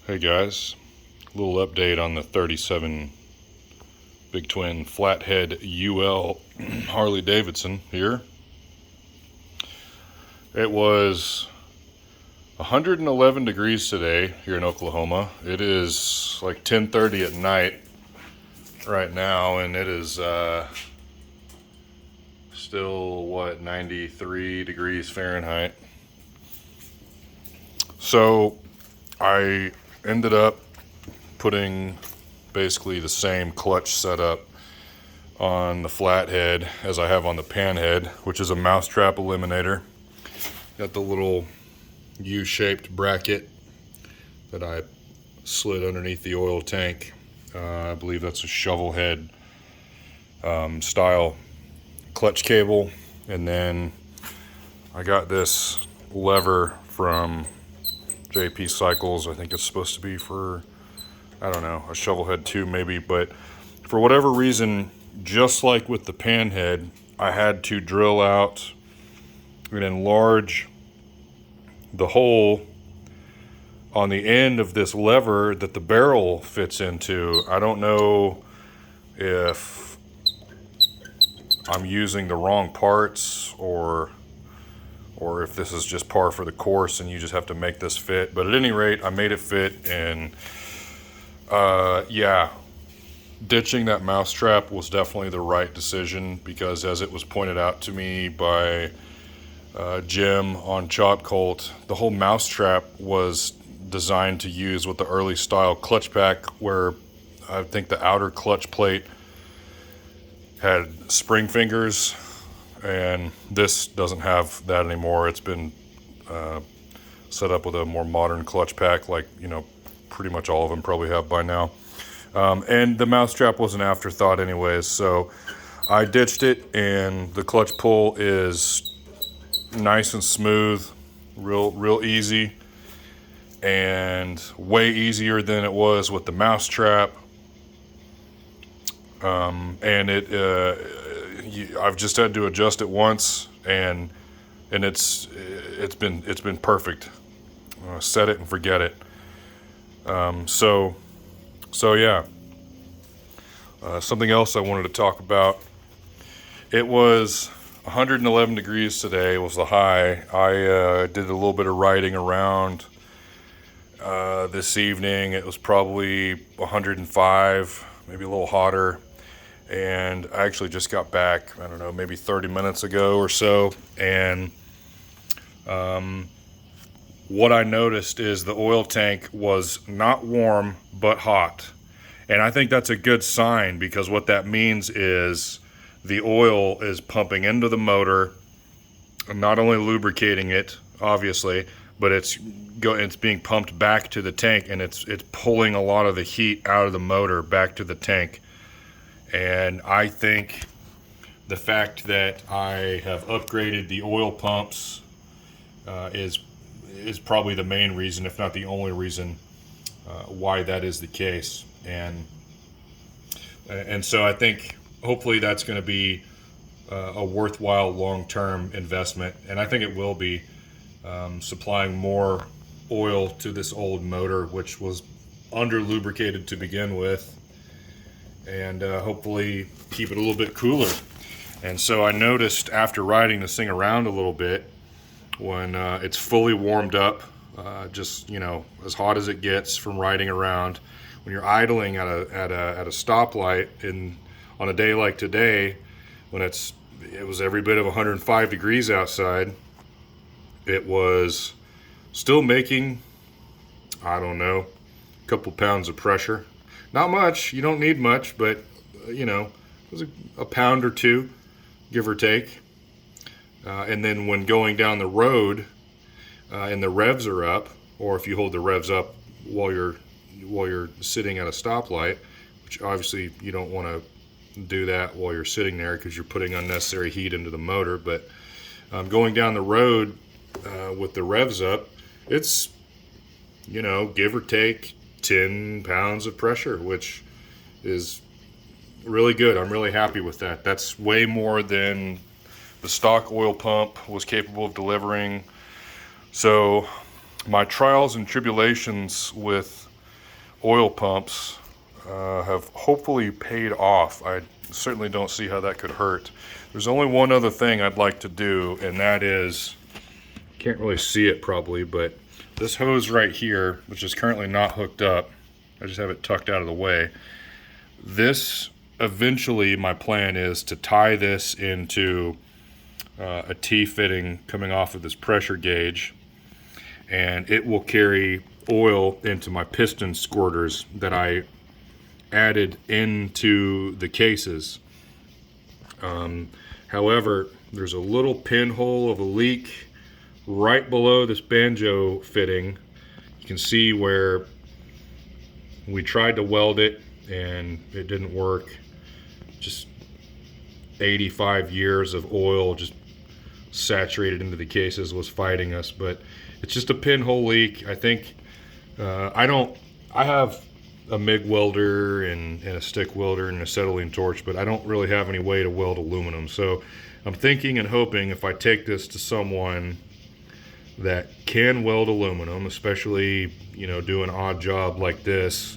Hey guys, a little update on the 37 Big Twin Flathead UL Harley Davidson here. It was 111 degrees today here in Oklahoma. It is like 10:30 at night right now, and it is still 93 degrees Fahrenheit. So I ended up putting basically the same clutch setup on the Flathead as I have on the Panhead, which is a mousetrap eliminator. Got the little U-shaped bracket that I slid underneath the oil tank. I believe that's a shovel head style clutch cable. And then I got this lever from JP Cycles. I think it's supposed to be for, I don't know, a shovel head too maybe, but for whatever reason, just like with the Panhead, I had to drill out and enlarge the hole on the end of this lever that the barrel fits into. I don't know if I'm using the wrong parts or if this is just par for the course and you just have to make this fit. But at any rate, I made it fit, and yeah, ditching that mousetrap was definitely the right decision, because as it was pointed out to me by Jim on Chop Colt, the whole mousetrap was designed to use with the early style clutch pack, where I think the outer clutch plate had spring fingers, and this doesn't have that anymore. It's been set up with a more modern clutch pack, like, you know, pretty much all of them probably have by now. And the mousetrap was an afterthought anyways, so I ditched it, and the clutch pull is nice and smooth, real easy, and way easier than it was with the mousetrap. And I've just had to adjust it once, and it's been perfect. Set it and forget it. So yeah. Something else I wanted to talk about. It was 111 degrees today was the high. I did a little bit of riding around this evening. It was probably 105, maybe a little hotter. And I actually just got back, I don't know, maybe 30 minutes ago or so. And what I noticed is the oil tank was not warm, but hot. And I think that's a good sign, because what that means is the oil is pumping into the motor, and not only lubricating it, obviously, but it's being pumped back to the tank, and it's pulling a lot of the heat out of the motor back to the tank. And I think the fact that I have upgraded the oil pumps is probably the main reason, if not the only reason, why that is the case. And so I think hopefully that's going to be a worthwhile long-term investment, and I think it will be, supplying more oil to this old motor, which was under lubricated to begin with, and hopefully keep it a little bit cooler. And so I noticed after riding this thing around a little bit, when it's fully warmed up, just, you know, as hot as it gets from riding around, when you're idling at a stoplight on a day like today, when it was every bit of 105 degrees outside, it was still making, I don't know, a couple pounds of pressure. Not much, you don't need much, but you know, it was a pound or two, give or take. And then when going down the road, and the revs are up, or if you hold the revs up while you're sitting at a stoplight, which obviously you don't want to do that while you're sitting there, because you're putting unnecessary heat into the motor. But going down the road with the revs up, it's, you know, give or take 10 pounds of pressure, which is really good. I'm really happy with that. That's way more than the stock oil pump was capable of delivering. So my trials and tribulations with oil pumps have hopefully paid off. I certainly don't see how that could hurt. There's only one other thing I'd like to do, and that is, can't really see it probably, but this hose right here, which is currently not hooked up, I just have it tucked out of the way. This, eventually my plan is to tie this into a T-fitting coming off of this pressure gauge, and it will carry oil into my piston squirters that I added into the cases. However, there's a little pinhole of a leak right below this banjo fitting. You can see where we tried to weld it and it didn't work. Just 85 years of oil just saturated into the cases was fighting us, but it's just a pinhole leak. I think I have a MIG welder and a stick welder and an acetylene torch, but I don't really have any way to weld aluminum. So I'm thinking and hoping if I take this to someone that can weld aluminum, especially, you know, do an odd job like this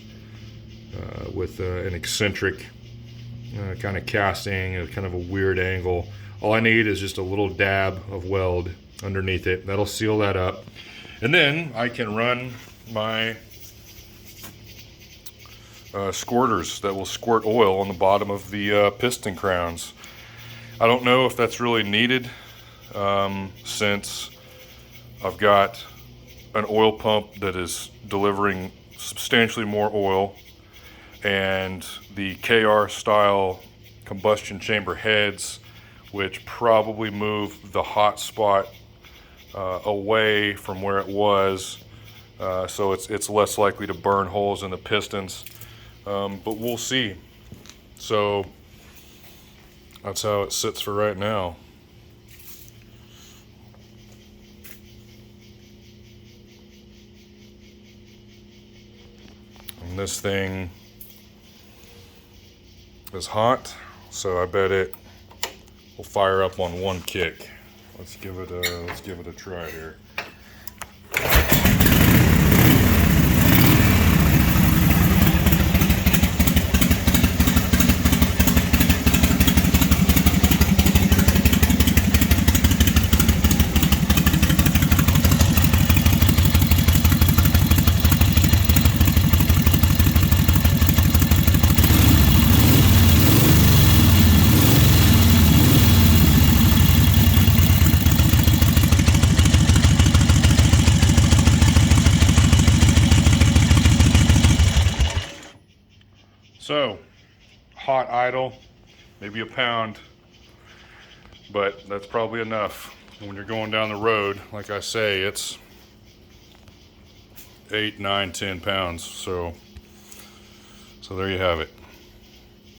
with an eccentric kind of casting, kind of a weird angle. All I need is just a little dab of weld underneath it. That'll seal that up. And then I can run my squirters that will squirt oil on the bottom of the piston crowns. I don't know if that's really needed since I've got an oil pump that is delivering substantially more oil, and the KR style combustion chamber heads, which probably move the hot spot away from where it was, so it's less likely to burn holes in the pistons, but we'll see. So that's how it sits for right now. And this thing is hot, so I bet it will fire up on one kick. Let's give it a try here. So, hot idle, maybe a pound, but that's probably enough. When you're going down the road, like I say, it's 8, 9, 10 pounds. So there you have it.